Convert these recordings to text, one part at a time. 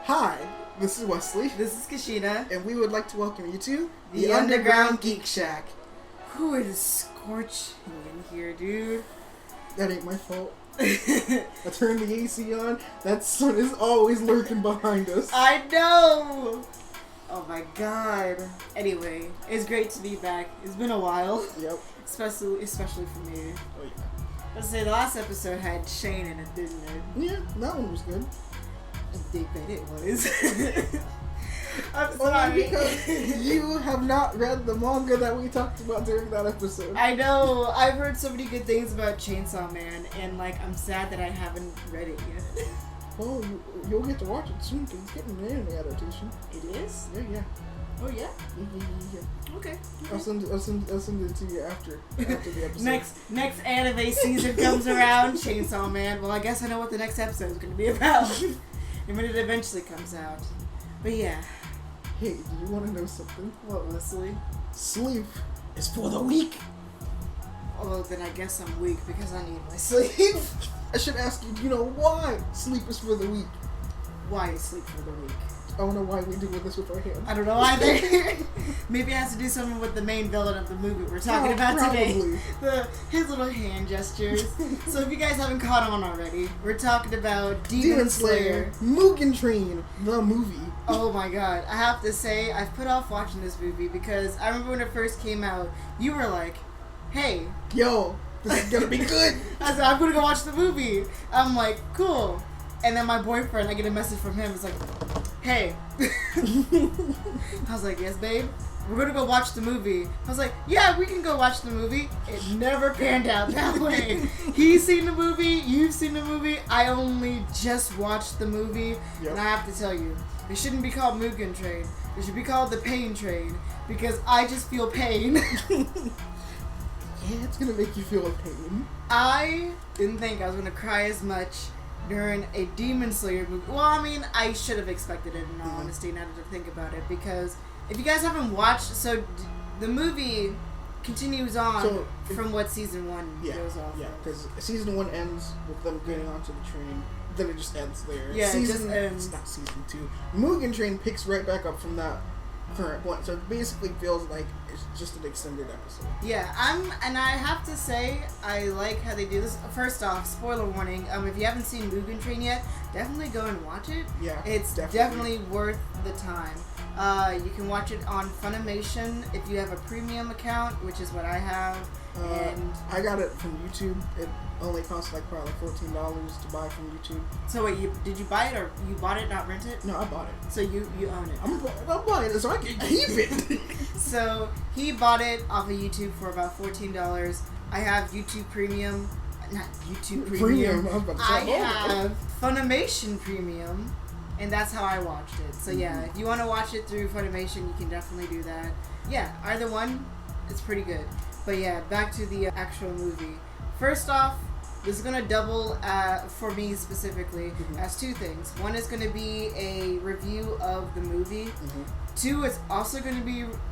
Hi, this is Wesley. This is Kashina. And we would like to welcome you to the Underground Geek Shack. Who is scorching in here, dude? That ain't my fault. I turned the AC on. That sun is always lurking behind us. I know! Oh my god. Anyway, it's great to be back. It's been a while. Yep. Especially for me. Oh yeah. Let's say the last episode had Shane in it, didn't it? Yeah, that one was good. I think that it was. I'm Only sorry. because you have not read the manga that we talked about during that episode. I know. I've heard so many good things about Chainsaw Man, and I'm sad that I haven't read it yet. Well, you'll get to watch it soon because it's getting an anime adaptation. It is? Yeah. Oh yeah. Yeah. Okay. I'll send it to you after the episode. Next anime season comes around, Chainsaw Man. Well, I guess I know what the next episode is going to be about, and when it eventually comes out. But yeah. Hey, do you want to know something? What, Wesley? Sleep is for the weak. Oh, then I guess I'm weak because I need my sleep. I should ask you, do you know why sleep is for the weak? Why is sleep for the weak? I don't know why we do this with our hands. I don't know either. Maybe it has to do something with the main villain of the movie we're talking about today. His little hand gestures. So if you guys haven't caught on already, we're talking about Demon Slayer. Mugen Train, the movie. Oh my god. I have to say, I've put off watching this movie because I remember when it first came out, you were like, hey. Yo, this is gonna be good. I said, I'm gonna go watch the movie. I'm like, cool. And then my boyfriend, I get a message from him. It's like, hey. I was like, yes, babe. We're gonna go watch the movie. I was like, yeah, we can go watch the movie. It never panned out that way. He's seen the movie. You've seen the movie. I only just watched the movie. Yep. And I have to tell you, it shouldn't be called Mugen Train. It should be called the Pain Train. Because I just feel pain. Yeah, it's gonna make you feel pain. I didn't think I was gonna cry as much during a Demon Slayer movie. Well, I mean, I should have expected it in all honesty now that I think about it, because if you guys haven't watched, so the movie continues on from what season 1 goes off. Yeah, because season 1 ends with them getting onto the train, then it just ends there. Yeah, it just ends. It's not season 2. Mugen Train picks right back up from that current point, so it basically feels like it's just an extended episode. Yeah, and I have to say, I like how they do this. First off, spoiler warning, if you haven't seen Mugen Train yet, definitely go and watch it. Yeah, it's definitely worth the time. You can watch it on Funimation if you have a premium account, which is what I have. And I got it from YouTube. It only costs probably $14 to buy from YouTube. So wait, did you buy it or you bought it, not rent it? No, I bought it. So you own it. I'm buying it so I can keep it. So he bought it off of YouTube for about $14. I have YouTube Premium. Not YouTube Premium. I have Funimation Premium. And that's how I watched it. So yeah, if you want to watch it through Funimation, you can definitely do that. Yeah, either one, it's pretty good. But yeah, back to the actual movie. First off, this is going to double, for me specifically, as two things. One is going to be a review of the movie. 2 is also going to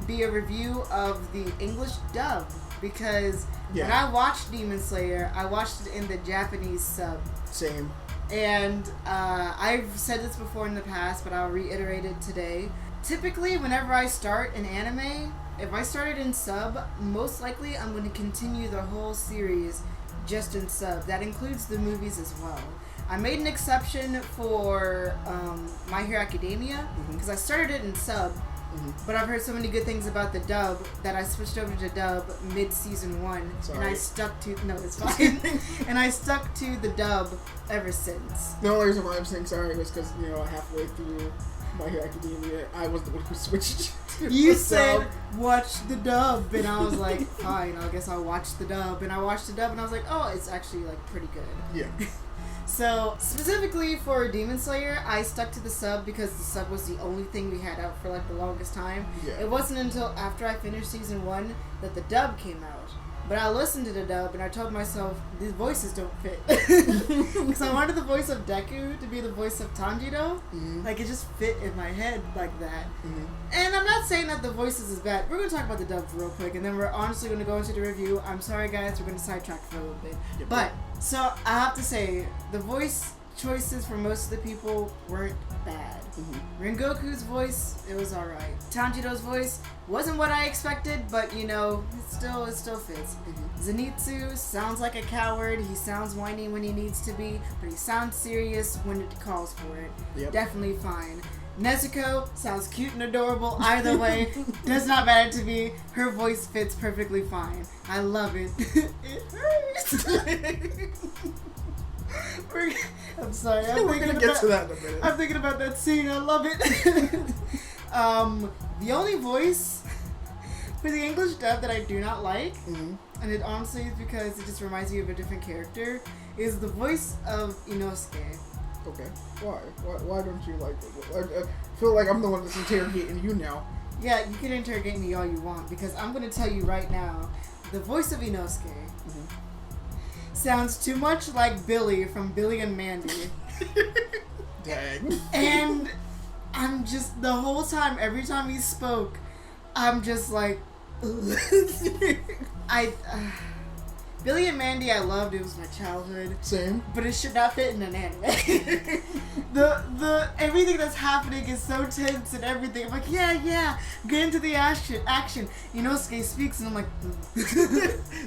be a review of the English dub. Because when I watched Demon Slayer, I watched it in the Japanese sub. Same. And I've said this before in the past, but I'll reiterate it today. Typically, whenever I start an anime, if I started in sub, most likely I'm going to continue the whole series just in sub. That includes the movies as well. I made an exception for My Hero Academia, because I started it in sub, but I've heard so many good things about the dub that I switched over to dub mid-season 1. Sorry. And I stuck to... No, it's fine. And I stuck to the dub ever since. The only reason why I'm saying sorry was because, halfway through My Hero Academia, I was the one who switched to You said, watch the dub. And I was like, fine, I guess I'll watch the dub. And I watched the dub and I was like, oh, it's actually, pretty good. Yeah. So, specifically for Demon Slayer, I stuck to the sub because the sub was the only thing we had out for the longest time. Yeah. It wasn't until after I finished season 1 that the dub came out. But I listened to the dub and I told myself, these voices don't fit. Because I wanted the voice of Deku to be the voice of Tanjiro. It just fit in my head like that. And I'm not saying that the voices is bad. We're going to talk about the dub real quick and then we're honestly going to go into the review. I'm sorry guys, we're going to sidetrack for a little bit. But, so I have to say, the voice choices for most of the people weren't bad. Rengoku's voice, it was alright. Tanjiro's voice wasn't what I expected, but you know, it still fits. Zenitsu sounds like a coward. He sounds whiny when he needs to be, but he sounds serious when it calls for it. Yep. Definitely fine. Nezuko sounds cute and adorable. Either way, does not matter to me. Her voice fits perfectly fine. I love it. It hurts. I'm sorry. We're gonna get to that in a minute. I'm thinking about that scene. I love it. The only voice for the English dub that I do not like, and it honestly is because it just reminds me of a different character, is the voice of Inosuke. Okay. Why don't you like it? I feel like I'm the one that's interrogating you now. Yeah, you can interrogate me all you want, because I'm going to tell you right now, the voice of Inosuke sounds too much like Billy from Billy and Mandy. Dang. And I'm just, the whole time, every time he spoke, I'm just like, Billy and Mandy I loved, it was my childhood. Same. But it should not fit in an anime. the everything that's happening is so tense and everything. I'm like, yeah, get into the action. Inosuke speaks and I'm like,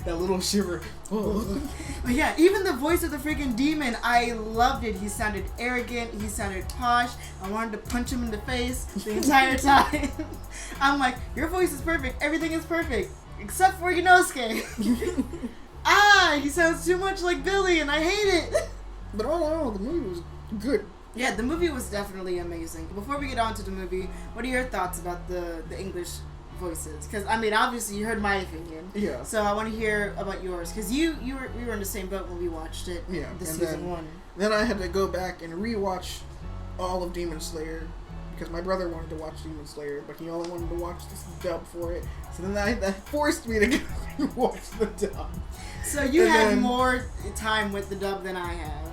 that little shiver. Oh. But yeah, even the voice of the freaking demon, I loved it. He sounded arrogant, he sounded posh. I wanted to punch him in the face the entire time. I'm like, your voice is perfect, everything is perfect. Except for Inosuke. He sounds too much like Billy and I hate it. But all in all, the movie was good. Yeah, the movie was definitely amazing. Before we get on to the movie, what are your thoughts about the English voices? Because, I mean, obviously you heard my opinion. Yeah. So I want to hear about yours. Because we were in the same boat when we watched it. Yeah. Season 1. Then I had to go back and rewatch all of Demon Slayer. Because my brother wanted to watch Demon Slayer, but he only wanted to watch this dub for it. So then that forced me to go and watch the dub. So you had more time with the dub than I have.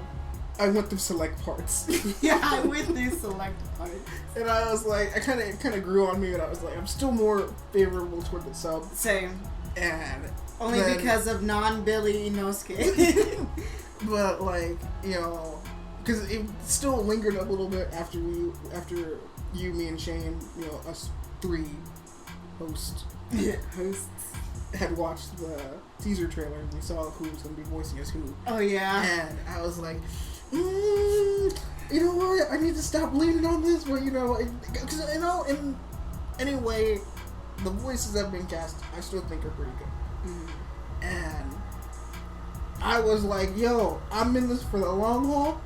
I went through select parts. Yeah, I went through select parts. And I was like, it kind of grew on me, and I was like, I'm still more favorable toward the sub. Same. And only because of non-Billy Inosuke. But like, you know, because it still lingered a little bit after you, me, and Shane, you know, us three hosts had watched the teaser trailer and we saw who was going to be voicing as who. Oh yeah. And I was like, you know what? I need to stop leaning on this. But you know, because in any way, the voices that have been cast, I still think are pretty good. And I was like, yo, I'm in this for the long haul.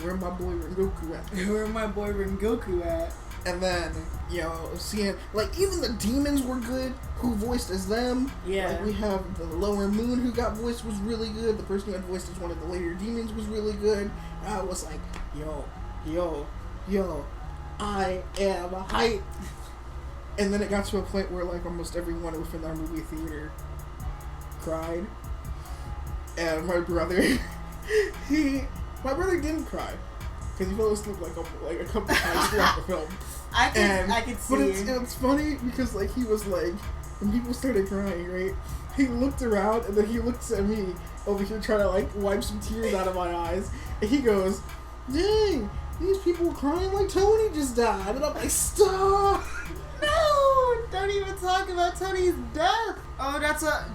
Where my boy Rengoku at? Where my boy Rengoku at? And then, you know, seeing, like, even the demons were good, who voiced as them. Yeah. Like, we have the Lower Moon who got voiced was really good. The person who had voiced as one of the later demons was really good. And I was like, yo, I am hype. And then it got to a point where, like, almost everyone within our movie theater cried. And my brother, my brother didn't cry. Because he fell asleep like a couple times throughout the film. I could see. But it's funny because like he was like, when people started crying, right? He looked around and then he looks at me over here trying to like wipe some tears out of my eyes, and he goes, "Dang, these people crying like Tony just died," and I'm like, "Stop! No, don't even talk about Tony's death." Oh,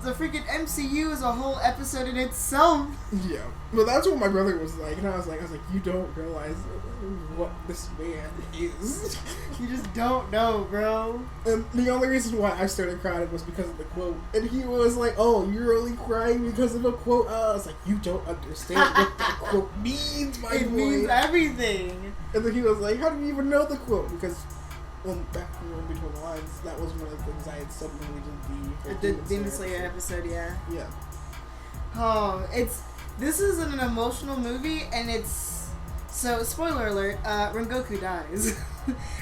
the freaking MCU is a whole episode in itself. Yeah, but that's what my brother was like, and I was like, you don't realize what this man is. You just don't know, bro. And the only reason why I started crying was because of the quote. And he was like, "Oh, you're only crying because of a quote?" I was like, "You don't understand what that quote means, my boy." It means everything. And then he was like, "How do you even know the quote?" Because back when Between the Lines, that was one of the things I had suddenly the Demon Slayer episode, yeah. Yeah. Oh, this is an emotional movie, and so spoiler alert, Rengoku dies.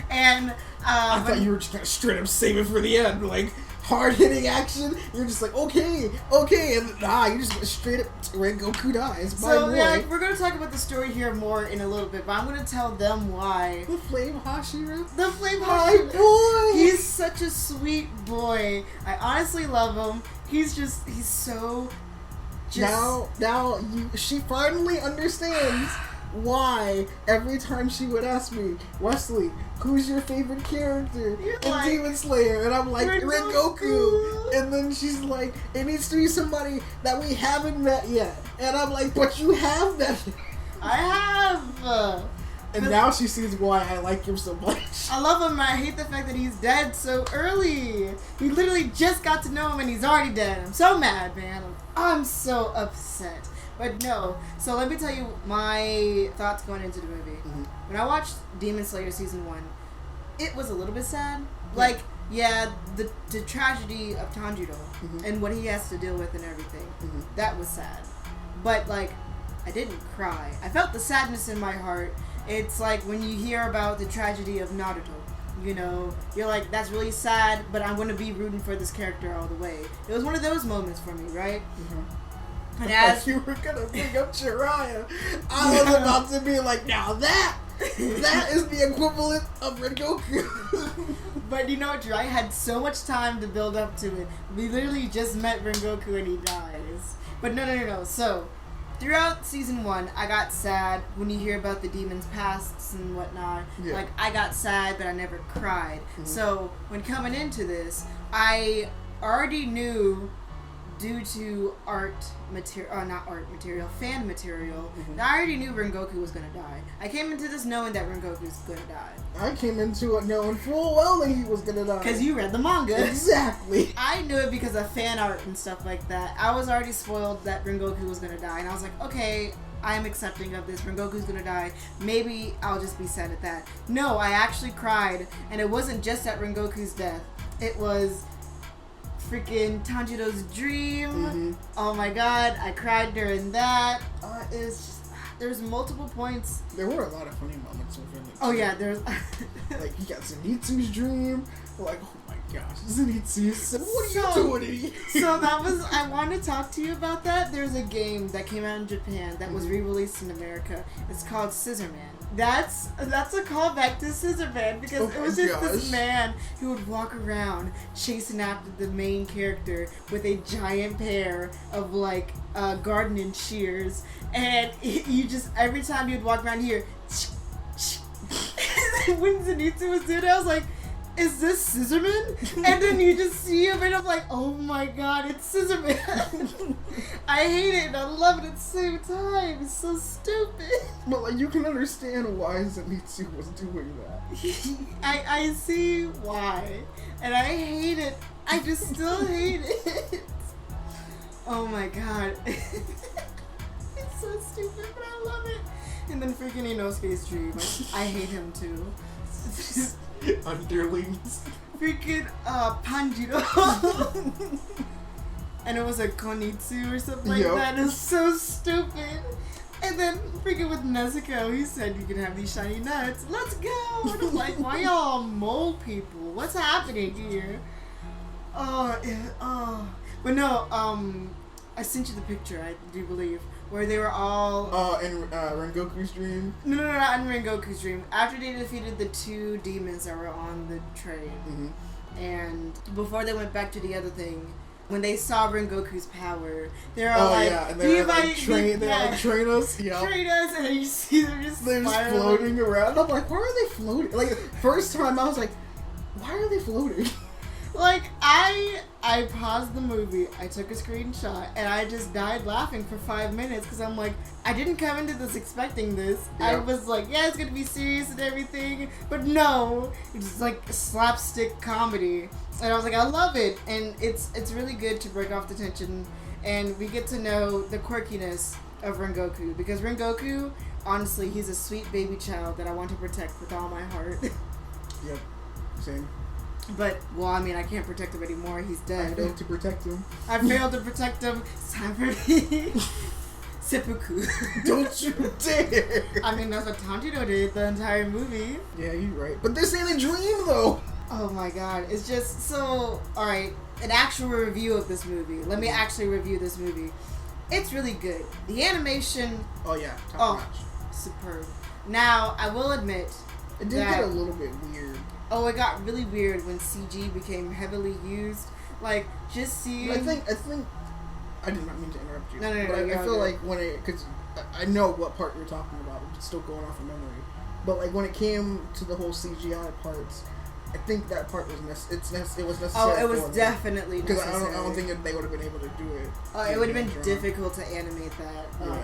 And I thought you were just gonna straight up save it for the end, like hard hitting action. You're just like, okay, and you just went straight up Rengoku dies. So yeah, we're gonna talk about the story here more in a little bit, but I'm gonna tell them why. The Flame Hashira? The Flame Hashira! My boy! He's such a sweet boy. I honestly love him. He's so She finally understands why every time she would ask me, Wesley, who's your favorite character in Demon Slayer? And I'm like, Rengoku. And then she's like, it needs to be somebody that we haven't met yet. And I'm like, but you have that. I have. And now she sees why I like him so much. I love him. I hate the fact that he's dead so early. We literally just got to know him and he's already dead. I'm so mad, man. I'm so upset. But no. So let me tell you my thoughts going into the movie. Mm-hmm. When I watched Demon Slayer Season 1, it was a little bit sad. Yeah. Like, yeah, the tragedy of Tanjiro mm-hmm. and what he has to deal with and everything. Mm-hmm. That was sad. But, like, I didn't cry. I felt the sadness in my heart. It's like when you hear about the tragedy of Naruto. You know, you're like, that's really sad, but I'm going to be rooting for this character all the way. It was one of those moments for me, right? Mm-hmm. And as you were going to bring up Jiraiya, I was about to be like, now that is the equivalent of Rengoku. But you know what, Jiraiya had so much time to build up to it. We literally just met Rengoku and he dies. But no. So, throughout Season 1, I got sad when you hear about the demons' pasts and whatnot. Yeah. Like, I got sad, but I never cried. Mm-hmm. So, when coming into this, I already knew, due to fan material, mm-hmm. I already knew Rengoku was going to die. I came into this knowing that Rengoku was going to die. I came into it knowing full well that he was going to die. Because you read the manga. Exactly. I knew it because of fan art and stuff like that. I was already spoiled that Rengoku was going to die. And I was like, okay, I'm accepting of this. Rengoku's going to die. Maybe I'll just be sad at that. No, I actually cried. And it wasn't just at Rengoku's death. It was freaking Tanjiro's dream. Mm-hmm. Oh my god, I cried during that. There's multiple points. There were a lot of funny moments within it. Oh yeah, there's like you got Zenitsu's dream. Like, oh my gosh, Zenitsu said, "What are you doing?" So that was. I want to talk to you about that. There's a game that came out in Japan that was re-released in America. It's called Scissor Man. That's a callback to Scissor Man because it was just this man who would walk around chasing after the main character with a giant pair of like gardening shears, and you just every time you'd walk around here, when Zenitsu was doing it, I was like, is this Scissorman? And then you just see him and I'm like, oh my god, it's Scissorman. I hate it and I love it at the same time. It's so stupid. But like, you can understand why Zenitsu was doing that. I see why. And I hate it. I just still hate it. Oh my god. It's so stupid, but I love it. And then freaking Inosuke's dream. I hate him too. Underlings. Freaking Panjiro. And it was a Konitsu or something like that. It's so stupid. And then freaking with Nezuko, he said you can have these shiny nuts. Let's go. And I'm like, why y'all mole people? What's happening here? But no, I sent you the picture, I do believe, where they were all... in Rengoku's dream? No, not in Rengoku's dream. After they defeated the two demons that were on the train, mm-hmm. and before they went back to the other thing, when they saw Rengoku's power, they're all like... yeah, and they're like, train us? Yeah. Train us, and then you see them just they're just floating around. I'm like, why are they floating? Like, first time I was like, why are they floating? Like, I paused the movie, I took a screenshot, and I just died laughing for 5 minutes because I'm like, I didn't come into this expecting this. Yep. I was like, yeah, it's gonna be serious and everything, but no, it's like slapstick comedy. And I was like, I love it, and it's really good to break off the tension, and we get to know the quirkiness of Rengoku, because Rengoku, honestly, he's a sweet baby child that I want to protect with all my heart. Yep, same. But, well, I mean, I can't protect him anymore. He's dead. I failed to protect him. I failed to protect him. It's time for me. Seppuku. Don't you dare. I mean, that's what Tanjiro did the entire movie. Yeah, you're right. But this ain't a dream, though. Oh, my God. It's just so... Alright, an actual review of this movie. Let me actually review this movie. It's really good. The animation... Oh, yeah. Top notch. Superb. Now, I will admit... It did get a little bit weird. Oh, it got really weird when CG became heavily used. Like, just seeing... I think I did not mean to interrupt you. No, but I feel like when it, because I know what part you're talking about. I'm still going off of memory. But like when it came to the whole CGI parts, I think that part was it was necessary. Oh, it was definitely necessary. Because I don't think they would have been able to do it. It would have been difficult to animate that. Yeah.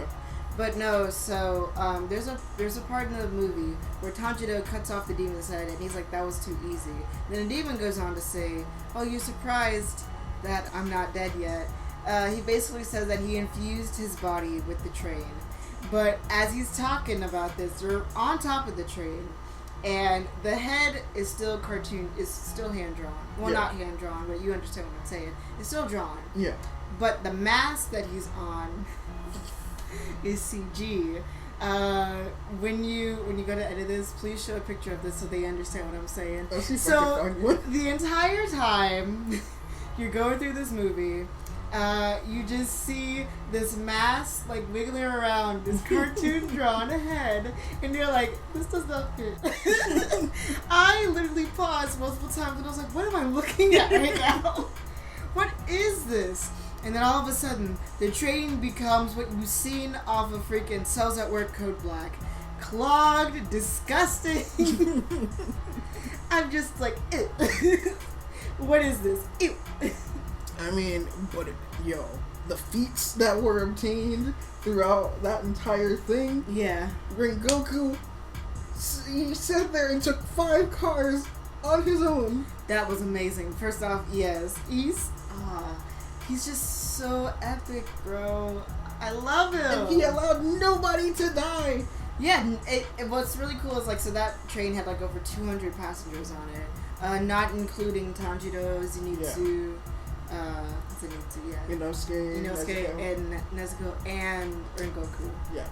But no, so there's a part in the movie where Tanjiro cuts off the demon's head, and he's like, "That was too easy." And then the demon goes on to say, "Oh, you're surprised that I'm not dead yet." He basically says that he infused his body with the train. But as he's talking about this, they're on top of the train, and the head is still hand drawn. Well, not hand drawn, but you understand what I'm saying. It's still drawn. Yeah. But the mask that he's on is CG. When you go to edit this, please show a picture of this so they understand what I'm saying. So the entire time you're going through this movie, you just see this mask like wiggling around this cartoon drawn head, and you're like, this does not fit. I literally paused multiple times and I was like, what am I looking at right now? What is this? And then all of a sudden, the train becomes what you've seen off of freaking Cells at Work Code Black. Clogged, disgusting. I'm just like, ew. What is this? Ew. I mean, but the feats that were obtained throughout that entire thing. Yeah. Rengoku, he sat there and took 5 cars on his own. That was amazing. First off, yes, he's just so epic, bro. I love him. And he allowed nobody to die. Yeah, what's really cool is, like, so that train had, like, over 200 passengers on it. Not including Tanjiro, Zenitsu, Inosuke, and Nezuko, and Rengoku. Yeah.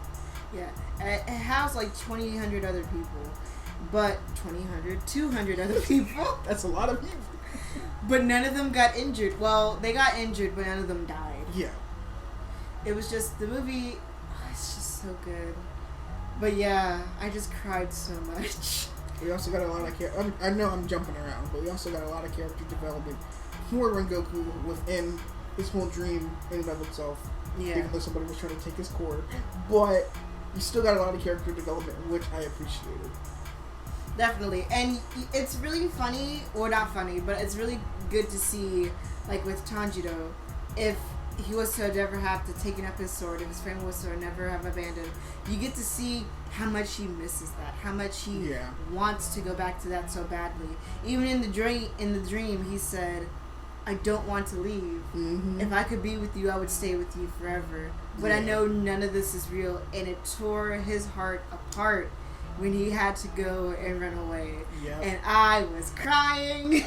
Yeah. It housed, like, 200 other people. But, 200 other people. That's a lot of people. But none of them got injured. Well, they got injured, but none of them died. Yeah. It was just, the movie, it's just so good. But yeah, I just cried so much. We also got a lot of I know I'm jumping around, but we also got a lot of character development for Rengoku within his whole dream in and of itself. Yeah. Even though somebody was trying to take his core. But you still got a lot of character development, which I appreciated. Definitely. And it's really funny, or not funny, but it's really good to see, like with Tanjiro, if he was to never have to taken up his sword, if his family was to never have abandoned, you get to see how much he misses that, how much he wants to go back to that so badly. Even in the dream, he said, "I don't want to leave. Mm-hmm. If I could be with you, I would stay with you forever. But I know none of this is real," and it tore his heart apart when he had to go and run away. Yep. And I was crying.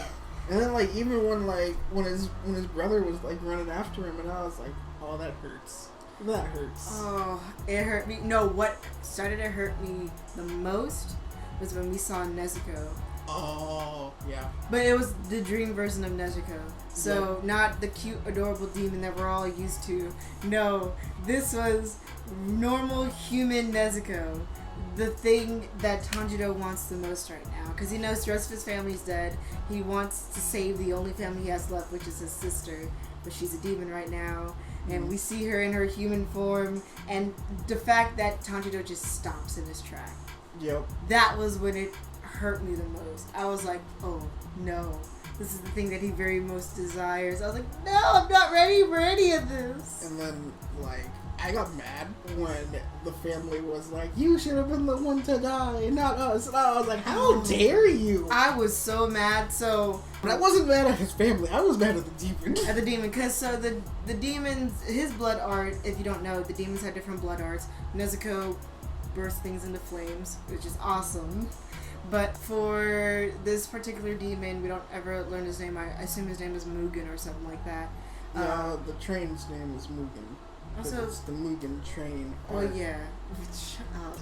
And then, like, even when his brother was, like, running after him, and I was like, oh, that hurts. That hurts. Oh, it hurt me. No, what started to hurt me the most was when we saw Nezuko. Oh, yeah. But it was the dream version of Nezuko. So, not the cute, adorable demon that we're all used to. No, this was normal human Nezuko. The thing that Tanjiro wants the most right now. Because he knows the rest of his family's dead. He wants to save the only family he has left, which is his sister. But she's a demon right now. And we see her in her human form. And the fact that Tanjiro just stops in his track. Yep. That was when it hurt me the most. I was like, oh, no. This is the thing that he very most desires. I was like, no, I'm not ready for any of this. And then, like, I got mad when the family was like, you should have been the one to die, not us. And I was like, how dare you? I was so mad. But I wasn't mad at his family. I was mad at the demon. At the demon. Because so the demons, his blood art, if you don't know, the demons have different blood arts. Nezuko bursts things into flames, which is awesome. But for this particular demon, we don't ever learn his name. I assume his name is Mugen or something like that. Yeah, the train's name is Mugen. Also, it's the Mugen train. Well, yeah. Shut up.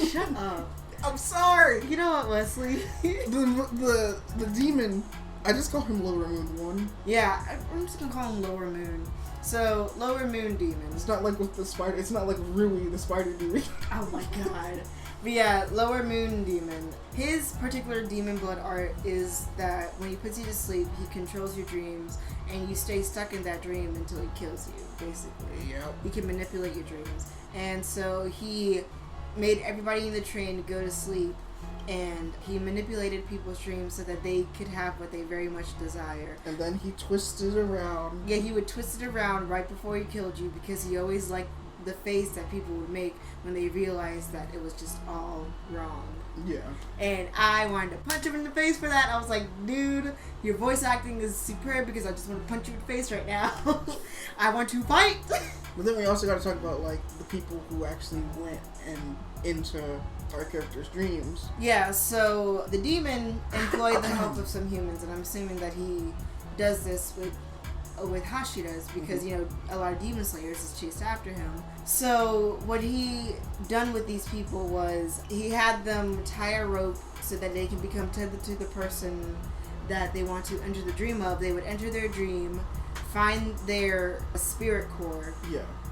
Shut up. I'm sorry. You know what, Wesley? the demon, I just call him Lower Moon 1. Yeah, I'm just gonna call him Lower Moon. So, Lower Moon demon. It's not like with the spider. It's not like Rui, the spider demon. Oh my god. But yeah, Lower Moon Demon. His particular demon blood art is that when he puts you to sleep, he controls your dreams, and you stay stuck in that dream until he kills you, basically. Yep. He can manipulate your dreams. And so he made everybody in the train go to sleep, and he manipulated people's dreams so that they could have what they very much desire. And then he twisted around. Yeah, he would twist it around right before he killed you, because he always liked the face that people would make when they realized that it was just all wrong. Yeah. And I wanted to punch him in the face for that. I was like, dude, your voice acting is superb, because I just want to punch you in the face right now. I want to fight. But then we also got to talk about, like, the people who actually went and into our character's dreams. Yeah, so the demon employed the help of some humans, and I'm assuming that he does this with Hashiras, because, you know, a lot of demon slayers is chased after him. So what he done with these people was he had them tie a rope so that they can become tethered to the person that they want to enter the dream of. They would enter their dream, find their spirit core,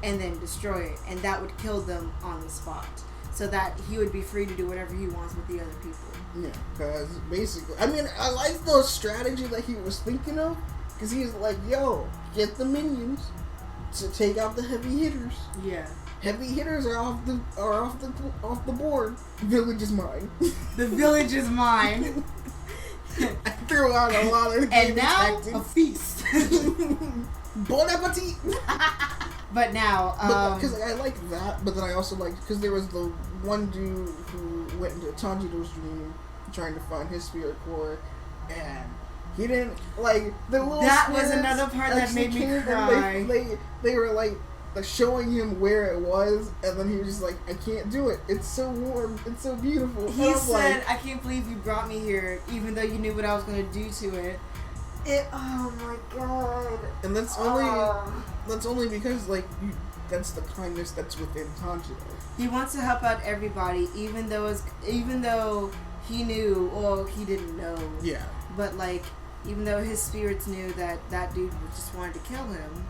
and then destroy it, and that would kill them on the spot, so that he would be free to do whatever he wants with the other people. Yeah, because basically, I mean, I like the strategy that he was thinking of, because he's like, yo, get the minions to take out the heavy hitters. Yeah. Heavy hitters are off the board. Village is mine. The village is mine. I threw out a lot of and now tactics. A feast. Bon appetit. But now, because I like that, but then I also like, because there was the one dude who went into Tanjiro's dream trying to find his spirit core, and he didn't, like, the little that was another part that made me cry. They were like showing him where it was, and then he was just like, I can't do it. It's so warm. It's so beautiful. He said, like, I can't believe you brought me here, even though you knew what I was going to do to it. Oh my god. And that's only because, like, that's the kindness that's within Tanjiro. He wants to help out everybody, even though he knew, well, he didn't know. Yeah. But, like, even though his spirits knew that dude just wanted to kill him.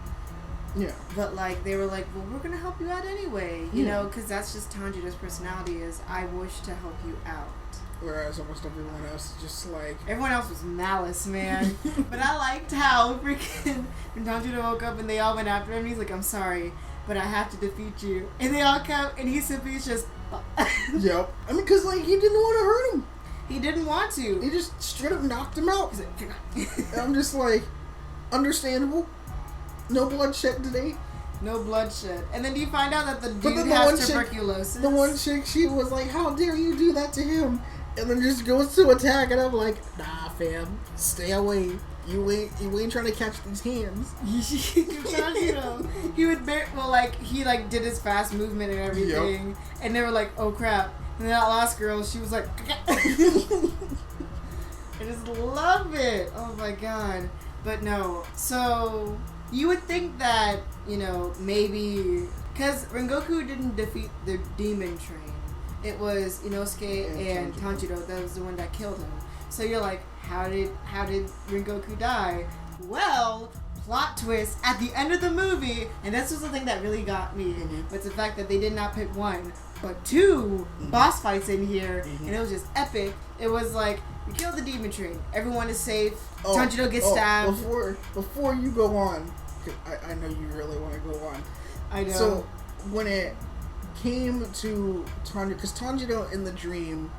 Yeah. But, like, they were like, well, we're going to help you out anyway. You know, because that's just Tanjiro's personality is, I wish to help you out. Whereas almost everyone else is just like... Everyone else was malice, man. But I liked how freaking... When Tanjiro woke up and they all went after him, he's like, I'm sorry, but I have to defeat you. And they all come, and he simply just... Yep. I mean, because, like, he didn't want to hurt him. He didn't want to. He just straight up knocked him out. He's like, and I'm just like, understandable. No bloodshed today. No bloodshed. And then you find out that the dude has tuberculosis. The one chick, she was like, how dare you do that to him? And then just goes to attack, and I'm like, nah, fam, stay away. You ain't trying to catch these hands. He would he did his fast movement and everything, yep. And they were like, oh crap. And that last girl, she was like, I just love it. Oh my god. But no. So you would think that, you know, maybe because Rengoku didn't defeat the demon train. It was Inosuke and Tanjiro that was the one that killed him. So you're like, how did Rengoku die? Well, plot twist at the end of the movie, and this was the thing that really got me. Mm-hmm. Was the fact that they did not pick one, but two boss fights in here, and it was just epic. It was like, you kill the demon train, everyone is safe. Tanjiro gets stabbed. Before you go on, I know you really want to go on. I know. So when it came to Tanjiro, because Tanjiro in the dream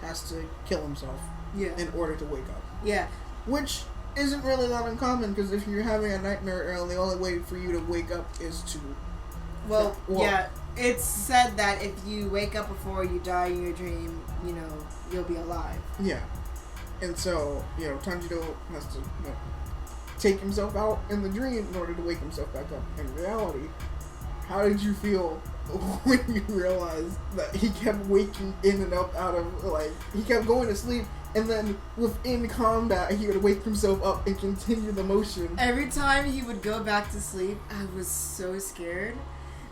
has to kill himself in order to wake up. Yeah. Which isn't really that uncommon, because if you're having a nightmare, the only way for you to wake up is to... Well, yeah. It's said that if you wake up before you die in your dream, you'll be alive. Yeah. And so, Tanjiro has to take himself out in the dream in order to wake himself back up in reality. How did you feel when you realized that he kept waking in and up out of, like, he kept going to sleep, and then within combat, he would wake himself up and continue the motion? Every time he would go back to sleep, I was so scared,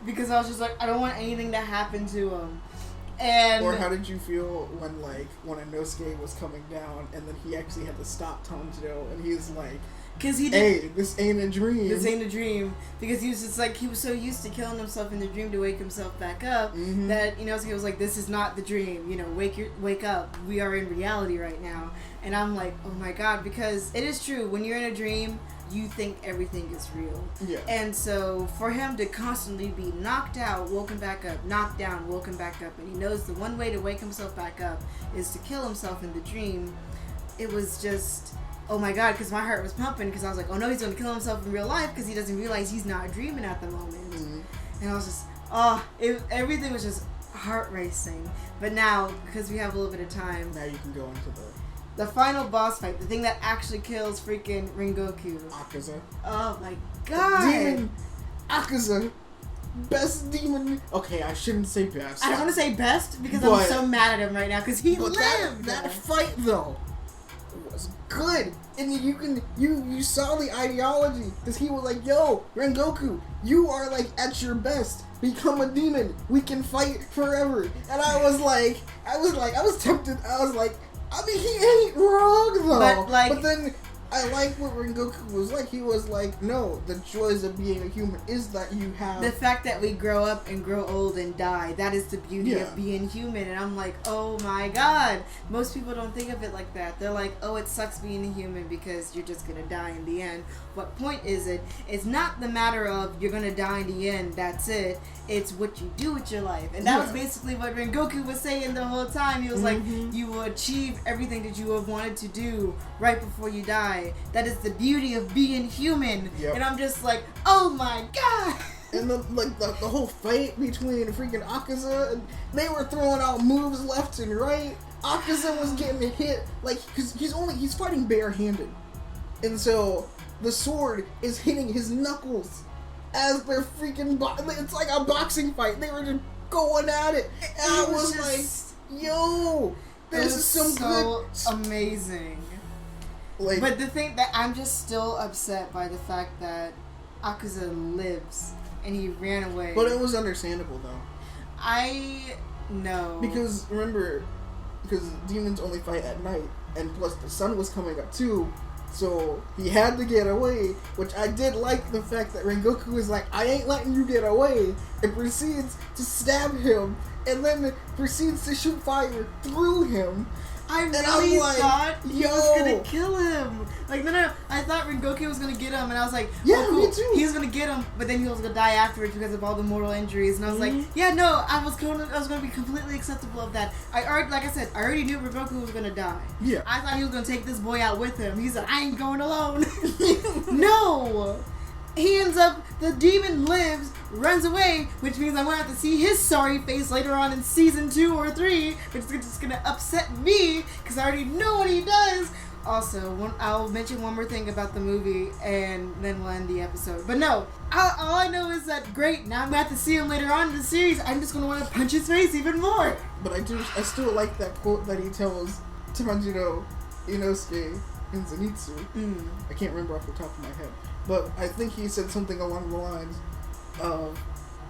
because I was just like, I don't want anything to happen to him. And or how did you feel when Inosuke was coming down, and then he actually had to stop Tanjiro, and he was like... Because he did. Hey, this ain't a dream. This ain't a dream. Because he was just like, he was so used to killing himself in the dream to wake himself back up that, you know, so he was like, this is not the dream. You know, wake up. We are in reality right now. And I'm like, oh my God, because it is true. When you're in a dream, you think everything is real. Yeah. And so for him to constantly be knocked out, woken back up, knocked down, woken back up, and he knows the one way to wake himself back up is to kill himself in the dream, it was just... oh my God, because my heart was pumping because I was like, oh no, he's going to kill himself in real life because he doesn't realize he's not dreaming at the moment. And I was just, everything was just heart racing. But now, because we have a little bit of time. Now you can go into the final boss fight, the thing that actually kills freaking Rengoku. Akaza. Oh my God. Demon Akaza. Best demon. Okay, I shouldn't say best. I don't want to say best because I'm so mad at him right now because he lived. That fight though was good, and you saw the ideology because he was like, "Yo, Rengoku, you are like at your best. Become a demon. We can fight forever." And I was tempted. I was like, I mean, he ain't wrong though. But then I like what Rengoku was like. He was like, no, the joys of being a human is that you have... the fact that we grow up and grow old and die. That is the beauty of being human. And I'm like, oh my God. Most people don't think of it like that. They're like, oh, it sucks being a human because you're just going to die in the end. What point is it? It's not the matter of you're going to die in the end. That's it. It's what you do with your life. And that was basically what Rengoku was saying the whole time. He was like, you will achieve everything that you have wanted to do right before you die. That is the beauty of being human. And I'm just like, oh my God. And the whole fight between freaking Akaza, and they were throwing out moves left and right. Akaza was getting hit, like, because he's fighting barehanded. And so the sword is hitting his knuckles as they're freaking, it's like a boxing fight. They were just going at it. And I was like, yo, this is some good... amazing. Like, but the thing that I'm just still upset by the fact that Akaza lives and he ran away. But it was understandable though. I know. Because remember, demons only fight at night, and plus the sun was coming up too, so he had to get away, which I did like the fact that Rengoku was like, I ain't letting you get away, and proceeds to stab him, and then proceeds to shoot fire through him. I really thought he was gonna kill him. Like, no, I thought Rengoku was gonna get him, and I was like, yeah, cool. Me too. He was gonna get him, but then he was gonna die afterwards because of all the mortal injuries. And I was like, yeah, no, I was gonna be completely acceptable of that. I already knew Rengoku was gonna die. Yeah. I thought he was gonna take this boy out with him. He said, I ain't going alone. No. He ends up, the demon lives, runs away, which means I'm going to have to see his sorry face later on in season 2 or 3, which is just going to upset me, because I already know what he does. Also, I'll mention one more thing about the movie, and then we'll end the episode. But no, all I know is that, great, now I'm going to have to see him later on in the series. I'm just going to want to punch his face even more. But I still like that quote that he tells Tanjiro, Inosuke, and Zenitsu. I can't remember off the top of my head. But I think he said something along the lines of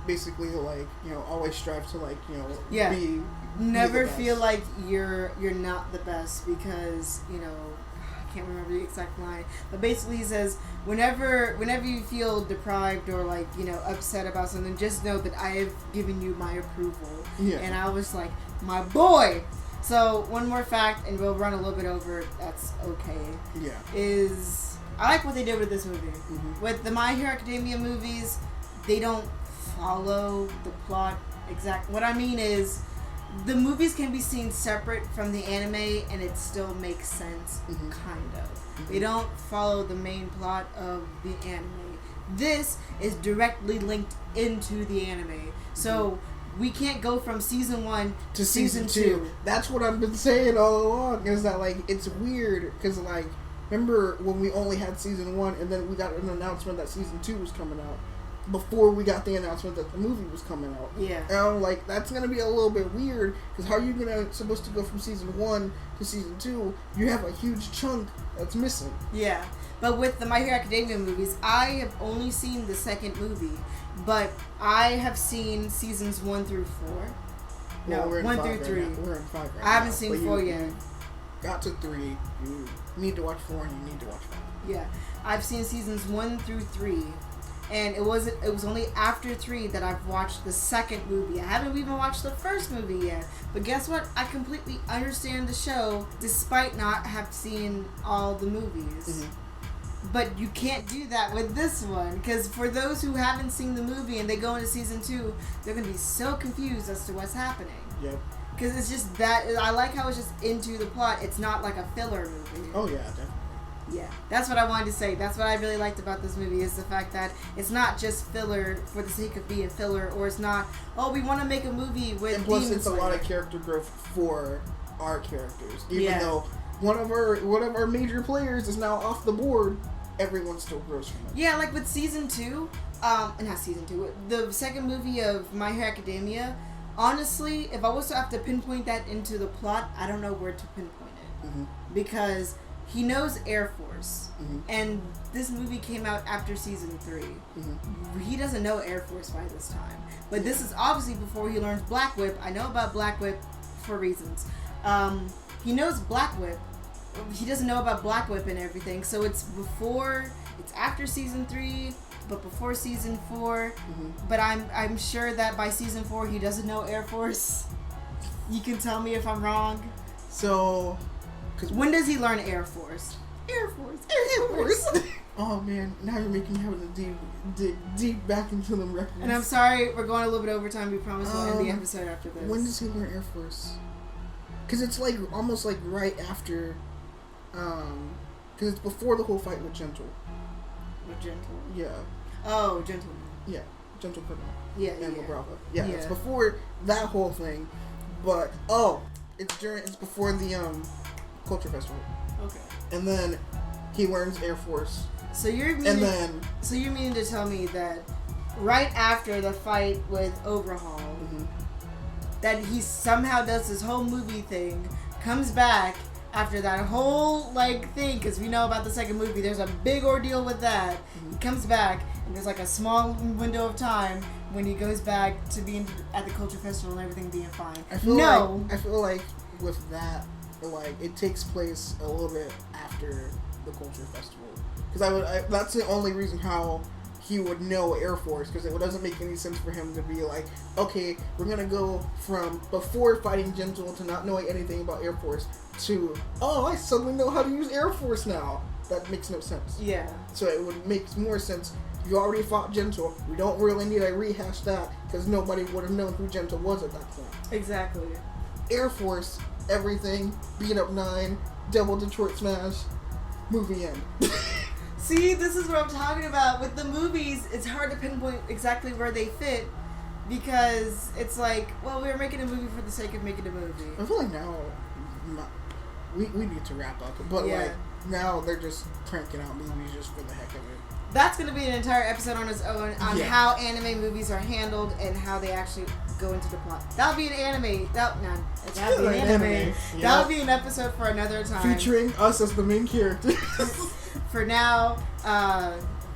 basically like, always strive to like, be never feel like you're not the best because, I can't remember the exact line. But basically he says, whenever you feel deprived or like, upset about something, just know that I have given you my approval. Yeah. And I was like, my boy! So one more fact, and we'll run a little bit over, that's okay. Yeah. Is... I like what they did with this movie. With the My Hero Academia movies, they don't follow the plot exact. What I mean is, the movies can be seen separate from the anime and it still makes sense, kind of. They don't follow the main plot of the anime. This is directly linked into the anime. So, we can't go from season 1 to season 2. That's what I've been saying all along, is that, like, it's weird, because, like, remember when we only had season 1 and then we got an announcement that season 2 was coming out before we got the announcement that the movie was coming out? Yeah. And I'm like, that's going to be a little bit weird because how are you supposed to go from season 1 to season 2? You have a huge chunk that's missing. Yeah. But with the My Hero Academia movies, I have only seen the second movie, but I have seen seasons 1 through 4. Well, No, 1 through 3. We're in 5 right now. I haven't seen 4 yet. got to 3, you need to watch 4, and you need to watch 5. Yeah, I've seen seasons 1 through 3, and it was only after 3 that I've watched the second movie. I haven't even watched the first movie yet. But guess what? I completely understand the show despite not have seen all the movies. Mm-hmm. But you can't do that with this one, because for those who haven't seen the movie and they go into season 2, they're going to be so confused as to what's happening. Yep. Because it's just that, I like how it's just into the plot. It's not like a filler movie. Oh, yeah, definitely. Yeah, that's what I wanted to say. That's what I really liked about this movie, is the fact that it's not just filler for the sake of being filler, or it's not, oh, we want to make a movie with and plus Demon it's Slayer. a lot of character growth for our characters. Even though one of our major players is now off the board, everyone still grows from it. Yeah, like with season 2, not season 2, the second movie of My Hero Academia, honestly, if I was to have to pinpoint that into the plot, I don't know where to pinpoint it. Mm-hmm. Because he knows Air Force, mm-hmm. and this movie came out after season 3. Mm-hmm. He doesn't know Air Force by this time. But this is obviously before he learns Black Whip. I know about Black Whip for reasons. He knows Black Whip. He doesn't know about Black Whip and everything. So it's after season 3, but before season 4. Mm-hmm. But I'm sure that by season 4 he doesn't know Air Force. You can tell me if I'm wrong. So, when does he learn Air Force? Air Force. Oh man, now you're making me have to dig deep back into them records. And I'm sorry, we're going a little bit over time. We promise we'll end the episode after this. When does he learn Air Force? Because it's like almost like right after, because it's before the whole fight with Gentle. With Gentle? Yeah. Oh, Gentle. Yeah, Gentle Criminal. Yeah, and yeah. La Brava. Yeah, it's before that whole thing, but it's before the Culture Festival. Okay. And then he learns Air Force. So you're meaning to tell me that right after the fight with Overhaul, mm-hmm. that he somehow does this whole movie thing, comes back after that whole thing, because we know about the second movie, there's a big ordeal with that. Mm-hmm. He comes back, and there's like a small window of time when he goes back to being at the Culture Festival and everything being fine. I feel like with that, it takes place a little bit after the Culture Festival. Because that's the only reason how he would know Air Force, because it doesn't make any sense for him to be like, okay, we're going to go from before fighting Gentle to not knowing anything about Air Force to, oh, I suddenly know how to use Air Force now. That makes no sense. Yeah. So it would make more sense. You already fought Gentle. We don't really need to rehash that, because nobody would have known who Gentle was at that point. Exactly. Air Force, everything, beat up 9, double Detroit Smash, movie end. See, this is what I'm talking about. With the movies, it's hard to pinpoint exactly where they fit, because it's like, well, we're making a movie for the sake of making a movie. I feel like now, we need to wrap up, but now they're just cranking out movies just for the heck of it. That's going to be an entire episode on its own on how anime movies are handled and how they actually go into the plot. That'll be an anime. That'll be an anime. Yeah. That'll be an episode for another time. Featuring us as the main characters. For now,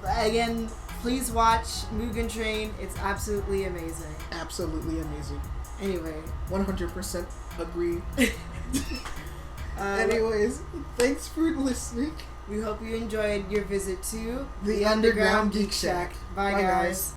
again, please watch Mugen Train. It's absolutely amazing. Absolutely amazing. Anyway. 100% agree. Anyways, thanks for listening. We hope you enjoyed your visit to the Underground Geek Shack. Bye, guys.